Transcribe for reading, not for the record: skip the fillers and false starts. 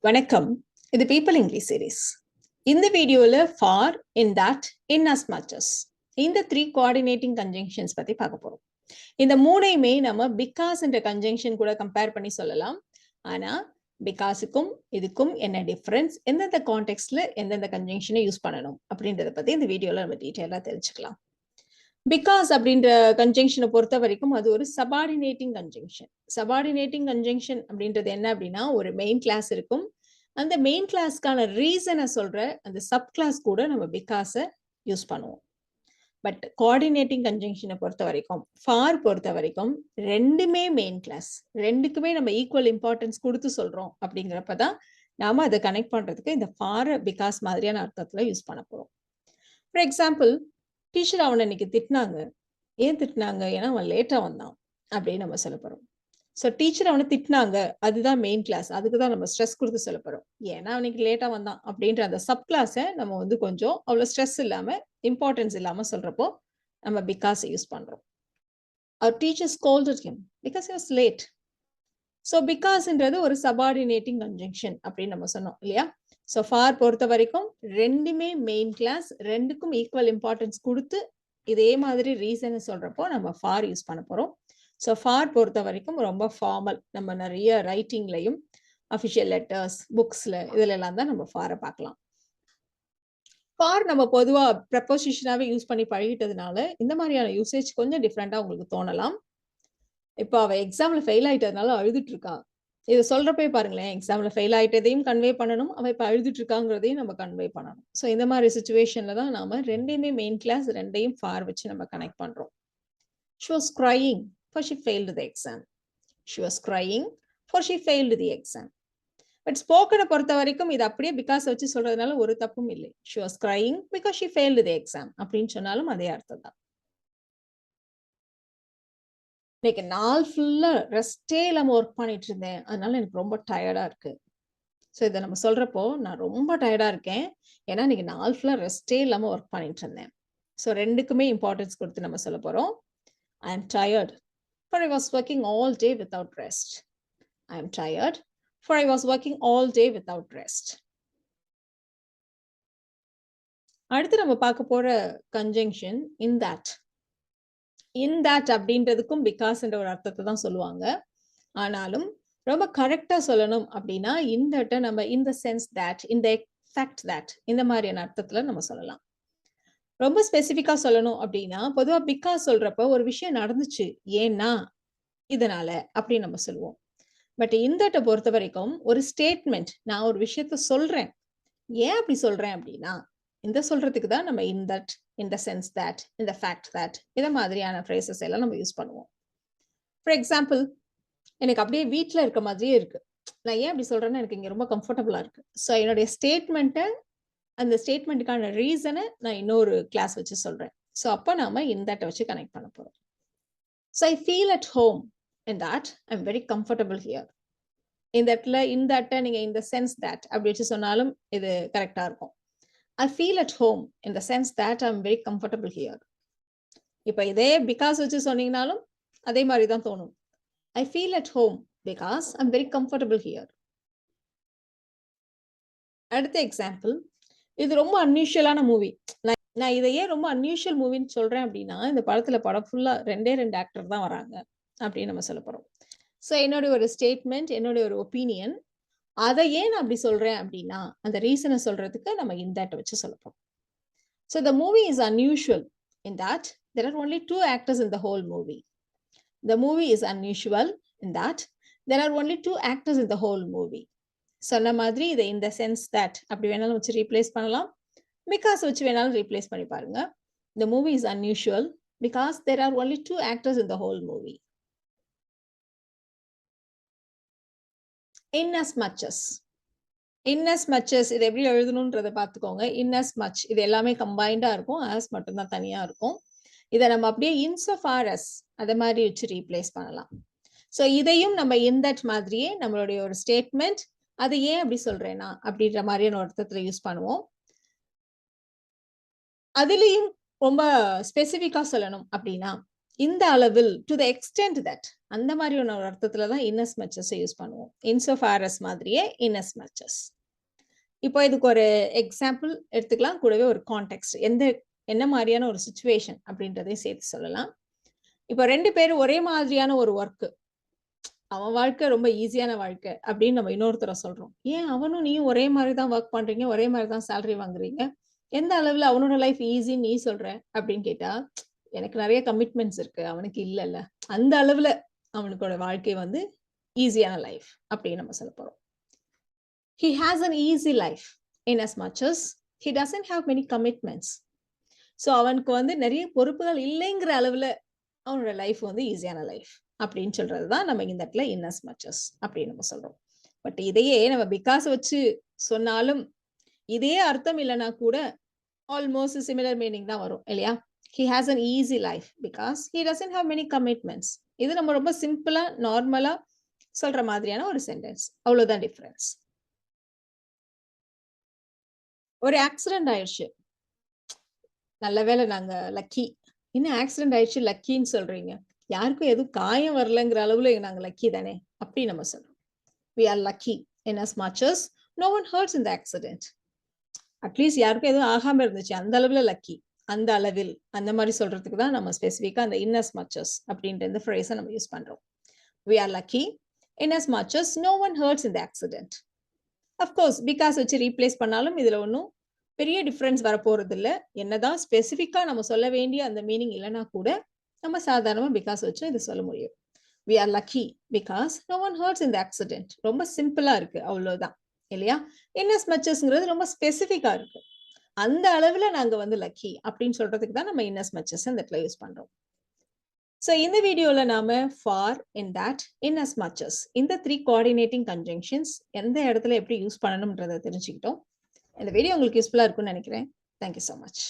வணக்கம். இது people English series. இந்த வீடியோல for, in that, in as much as இந்த 3 கோஆர்டினேட்டிங் கன்ஜங்ஷன்ஸ் பத்தி பார்க்க போறோம். இந்த மூணையுமே நம்ம பிகாஸ் என்ற கன்ஜங்ஷன் கூட கம்பேர் பண்ணி சொல்லலாம். ஆனா பிகாஸுக்கும் இதுக்கும் என்ன டிஃபரன்ஸ், எந்தெந்த கான்டெக்ட்ல எந்தெந்த கன்ஜங்ஷனை யூஸ் பண்ணணும் அப்படின்றத பத்தி இந்த வீடியோல நம்ம டீட்டெயிலா தெரிஞ்சுக்கலாம். பிகாஸ் அப்படின்ற கன்ஜங்ஷனை பொறுத்த வரைக்கும் அது ஒரு சபார்டினேட்டிங் கன்ஜங்ஷன். சபார்டினேட்டிங் கன்ஜங்ஷன் அப்படின்றது என்ன அப்படின்னா, ஒரு மெயின் கிளாஸ் இருக்கும். அந்த மெயின் கிளாஸ்க்கான ரீசனை சொல்ற அந்த சப் கிளாஸ் கூட நம்ம பிகாஸை யூஸ் பண்ணுவோம். பட் கோஆர்டினேட்டிங் கன்ஜங்ஷனை பொறுத்த வரைக்கும், ஃபார் பொறுத்த வரைக்கும் ரெண்டுமே மெயின் கிளாஸ், ரெண்டுக்குமே நம்ம ஈக்குவல் இம்பார்ட்டன்ஸ் கொடுத்து சொல்றோம். அப்படிங்கிறப்பதான் நாம அதை கனெக்ட் பண்றதுக்கு இந்த ஃபார் பிகாஸ் மாதிரியான அர்த்தத்துல யூஸ் பண்ண போறோம். ஃபார் எக்ஸாம்பிள், டீச்சர் அவனை இன்னைக்கு திட்டினாங்க. ஏன் திட்டினாங்க? ஏன்னா அவன் லேட்டா வந்தான் அப்படின்னு நம்ம சொல்ல போறோம். ஸோ டீச்சர் அவனை திட்டினாங்க, அதுதான் மெயின் கிளாஸ். அதுக்கு தான் நம்ம ஸ்ட்ரெஸ் கொடுத்து சொல்ல போறோம். ஏன்னா அவனுக்கு லேட்டா வந்தான் அப்படின்ற அந்த சப் கிளாஸை நம்ம கொஞ்சம் அவ்வளோ ஸ்ட்ரெஸ் இல்லாம, இம்பார்ட்டன்ஸ் இல்லாம சொல்றப்போ நம்ம பிகாஸ் யூஸ் பண்றோம். அவர் teacher scolded him because he was late. So பிகாஸ்ன்றது ஒரு சபார்டினேட்டிங் கன்ஜங்ஷன் அப்படின்னு நம்ம சொன்னோம் இல்லையா? ஸோ ஃபார் பொறுத்த வரைக்கும் ரெண்டுமே மெயின் கிளாஸ், ரெண்டுக்கும் ஈக்குவல் இம்பார்ட்டன்ஸ் கொடுத்து இதே மாதிரி ரீசனை சொல்றப்போ நம்ம ஃபார் யூஸ் பண்ண போறோம். ஸோ ஃபார் பொறுத்த வரைக்கும் ரொம்ப ஃபார்மல், நம்ம நிறைய ரைட்டிங்லையும் அஃபிஷியல் லெட்டர்ஸ், புக்ஸ்ல இதுல எல்லாம் தான் நம்ம ஃபாரை பார்க்கலாம். ஃபார் நம்ம பொதுவா ப்ரெப்போசிஷனாவே யூஸ் பண்ணி பழகிட்டதுனால இந்த மாதிரியான யூசேஜ் கொஞ்சம் டிஃப்ரெண்டா உங்களுக்கு தோணலாம். இப்போ அவ எக்ஸாம்ல ஃபெயில் ஆயிட்டதுனால அழுதுட்டு இருக்கா. இதை சொல்றப்பே பாருங்களேன், எக்ஸாம்ல ஃபெயில் ஆயிட்டதையும் கன்வே பண்ணணும், அவ இப்ப அழுதுட்டு இருக்காங்கிறதையும் நம்ம கன்வே பண்ணணும். ஸோ இந்த மாதிரி சுச்சுவேஷன்ல தான் நாம ரெண்டையுமே மெயின் கிளாஸ், ரெண்டையும் ஃபார் வச்சு நம்ம கனெக்ட் பண்றோம். She was crying for she failed the exam. She was crying for she failed the exam. But ஸ்போக்கனை பொறுத்த வரைக்கும் இது அப்படியே பிகாஸ் வச்சு சொல்றதுனால ஒரு தப்பும் இல்லை. She was crying because she failed the exam அப்படின்னு சொன்னாலும் அதே அர்த்தம் தான். இன்னைக்கு நாள் ஃபுல்லா ரெஸ்டே இல்லாம ஒர்க் பண்ணிட்டு இருந்தேன், அதனால எனக்கு ரொம்ப டயர்டா இருக்கு. ஸோ இதை நம்ம சொல்றப்போ நான் ரொம்ப டயர்டா இருக்கேன், ஏன்னா இன்னைக்கு நாள் ஃபுல்லா ரெஸ்டே இல்லாம ஒர்க் பண்ணிட்டு இருந்தேன். ஸோ ரெண்டுக்குமே இம்பார்ட்டன்ஸ் கொடுத்து நம்ம சொல்ல போறோம். I am tired for I was working all day without rest. I am tired for I was working all day without rest. அடுத்து நம்ம பார்க்க போற conjunction in that. in that அப்படின்றதுக்கும் பிகாஸ் என்ற ஒரு அர்த்தத்தை தான் சொல்லுவாங்க. ஆனாலும் ரொம்ப கரெக்டா சொல்லணும் அப்படின்னா in that நம்ம in the sense that, in the fact that இந்த மாதிரியான அர்த்தத்துல நம்ம சொல்லலாம். ரொம்ப ஸ்பெசிஃபிக்கா சொல்லணும் அப்படின்னா பொதுவா பிகாஸ் சொல்றப்ப ஒரு விஷயம் நடந்துச்சு, ஏன்னா இதனால அப்படின்னு நம்ம சொல்லுவோம். பட் இந்த பொறுத்த வரைக்கும் ஒரு ஸ்டேட்மெண்ட், நான் ஒரு விஷயத்த சொல்றேன், ஏன் அப்படி சொல்றேன் அப்படின்னா இந்த சொல்றதுக்கு தான் நம்ம in that, in the sense that, in the fact that இத மாதிரியான ஃப்ரேசஸ் எல்லாம் நம்ம யூஸ் பண்ணுவோம். ஃபார் எக்ஸாம்பிள், எனக்கு அப்படியே வீட்டில் இருக்க மாதிரியே இருக்கு. நான் ஏன் அப்படி சொல்றேன்னா எனக்கு இங்க ரொம்ப கம்ஃபர்டபுளா இருக்கு. ஸோ என்னுடைய ஸ்டேட்மெண்ட்டை, அந்த ஸ்டேட்மெண்ட்டுக்கான ரீசனை நான் இன்னொரு கிளாஸ் வச்சு சொல்றேன். ஸோ அப்போ நாம in that வச்சு கனெக்ட் பண்ண போறோம். So I feel at home in that I'm very comfortable here. in that நீங்க in the sense that அப்படி வச்சு சொன்னாலும் இது கரெக்டா இருக்கும். I feel at home in the sense that I'm very comfortable here. இப்போ இதே பிகாஸ் வச்சு சொன்னீங்கனாலும் அதே மாதிரி தான் தோணும். I feel at home because I'm very comfortable here. அடுத்த எக்ஸாம்பிள், இது ரொம்ப அன்யூஷுவலான மூவி. நான் இதையே ரொம்ப அன்யூஷுவல் மூவின்னு சொல்றேன் அப்படின்னா இந்த படம் ஃபுல்லா ரெண்டே ஆக்டர் தான் வராங்க அப்படின்னு நம்ம சொல்ல போறோம். ஸோ என்னுடைய ஒரு ஸ்டேட்மெண்ட், என்னுடைய ஒரு ஒப்பீனியன், அதை ஏன் நான் அப்படி சொல்றேன் அப்படின்னா அந்த ரீசனை சொல்றதுக்கு நம்ம in that வச்சு சொல்லப்போம். So the movie is unusual in that there are only 2 actors in the whole movie. The movie is unusual in that there are only 2 actors in the whole movie. சொன்ன மாதிரி இதை in the sense that அப்படி வேணாலும் வச்சு replace பண்ணலாம், because வச்சு வேணாலும் replace பண்ணி பாருங்க. The movie is unusual because there are only 2 actors in the whole movie. INASMUCH AS. INASMUCH AS இது எப்படி எழுதணும்ன்றதை பார்த்துக்கோங்க. INASMUCH இது எல்லாமே கம்பைண்டா இருக்கும், as மட்டும்தான் தனியா இருக்கும். இதை நம்ம அப்படியே insofar as அதை மாதிரி வச்சு ரீப்ளேஸ் பண்ணலாம். ஸோ இதையும் நம்ம in that மாதிரியே நம்மளுடைய ஒரு ஸ்டேட்மெண்ட், அதை ஏன் அப்படி சொல்றேன்னா அப்படின்ற மாதிரியான அர்த்தத்துல யூஸ் பண்ணுவோம். அதுலயும் ரொம்ப ஸ்பெசிஃபிக்கா சொல்லணும் அப்படின்னா இந்த அளவில், டு த எக்ஸ்டென்ட் தட், அந்த மாதிரியான ஒரு அர்த்தத்துல தான் inasmuch as யூஸ் பண்ணுவோம். insofar as மாதிரியே inasmuch as. இப்போ இதுக்கு ஒரு எக்ஸாம்பிள் எடுத்துக்கலாம், கூடவே ஒரு கான்டெக்ஸ்ட், என்ன மாதிரியான ஒரு சிச்சுவேஷன் அப்படின்றதையும் சேர்த்து சொல்லலாம். இப்போ 2 பேரும் ஒரே மாதிரியான ஒரு ஒர்க், அவன் வாழ்க்கை ரொம்ப ஈஸியான வாழ்க்கை அப்படின்னு நம்ம இன்னொருத்தர சொல்றோம். ஏன் அவனும் நீயும் ஒரே மாதிரி தான் ஒர்க் பண்றீங்க, ஒரே மாதிரி தான் சேலரி வாங்குறீங்க, எந்த அளவுல அவனோட லைஃப் ஈஸின்னு நீ சொல்ற அப்படின்னு கேட்டா, எனக்கு நிறைய கமிட்மெண்ட்ஸ் இருக்கு, அவனுக்கு இல்லைல்ல, அந்த அளவுல அவனுக்கோட வாழ்க்கை வந்து ஈஸியான லைஃப் அப்படின்னு நம்ம சொல்ல போறோம். He has an easy life in as much as he doesn't have many commitments. So அவனுக்கு வந்து நிறைய பொறுப்புகள் இல்லைங்கிற அளவுல அவனோட லைஃப் வந்து ஈஸியான லைஃப் அப்படின்னு சொல்றது தான் நம்ம இந்த இடத்துல inasmuch as அப்படின்னு நம்ம சொல்றோம். பட் இதையே நம்ம பிகாஸ் வச்சு சொன்னாலும் இதே அர்த்தம் இல்லைன்னா கூட ஆல்மோஸ்ட் சிமிலர் மீனிங் தான் வரும் இல்லையா? He has an easy life because he doesn't have many commitments. இது நம்ம ரொம்ப சிம்பிளா நார்மலா சொல்ற மாதிரியான ஒரு சென்டென்ஸ், அவ்வளவுதான் டிஃபரன்ஸ். ஒரு ஆக்சிடென்ட் ஆயிடுச்சு, நல்ல வேளை நாங்க லக்கி. இன்னும் ஆக்சிடென்ட் ஆயிடுச்சு லக்கின்னு சொல்றீங்க, யாருக்கும் எதுவும் காயம் வரலங்கிற அளவுல நாங்க லக்கி தானே அப்படி நம்ம சொல்றோம். We are lucky in as much as no one hurts in the accident. At least யாருக்கும் எதுவும் ஆகாம இருந்துச்சு, அந்த அளவுல லக்கி, அந்த அளவில், அந்த மாதிரி சொல்றதுக்கு தான் நம்ம ஸ்பெசிஃபிக்கா அந்த inasmuch as அப்படின்ற இந்த ஃப்ரேஸை நம்ம யூஸ் பண்றோம். We are lucky in as much as no one hurts in the accident. Of course, because வச்சு ரீப்ளேஸ் பண்ணாலும் இதுல ஒன்றும் பெரிய டிஃபரன்ஸ் வரப்போறது இல்லை. என்னதான் ஸ்பெசிஃபிக்கா நம்ம சொல்ல வேண்டிய அந்த மீனிங் இல்லைன்னா கூட நம்ம சாதாரணமா பிகாஸ் வச்சு இதை சொல்ல முடியும். We are lucky because no one hurts in the accident. ரொம்ப சிம்பிளா இருக்கு, அவ்வளவுதான் இல்லையா? inasmuch asங்கிறது ரொம்ப ஸ்பெசிஃபிக்கா இருக்கு, அந்த அளவுல நாங்க வந்து லக்கி அப்படின்னு சொல்றதுக்கு தான் நம்ம inasmuch as இந்த இடத்துல யூஸ் பண்றோம். ஸோ இந்த வீடியோல நாம for, in that, inasmuch as இந்த 3 கோஆர்டினேட்டிங் கன்ஜங்ஷன்ஸ் எந்த இடத்துல எப்படி யூஸ் பண்ணணும்ன்றதை தெரிஞ்சுக்கிட்டோம். இந்த வீடியோ உங்களுக்கு யூஸ்ஃபுல்லா இருக்கும்னு நினைக்கிறேன். Thank you so much.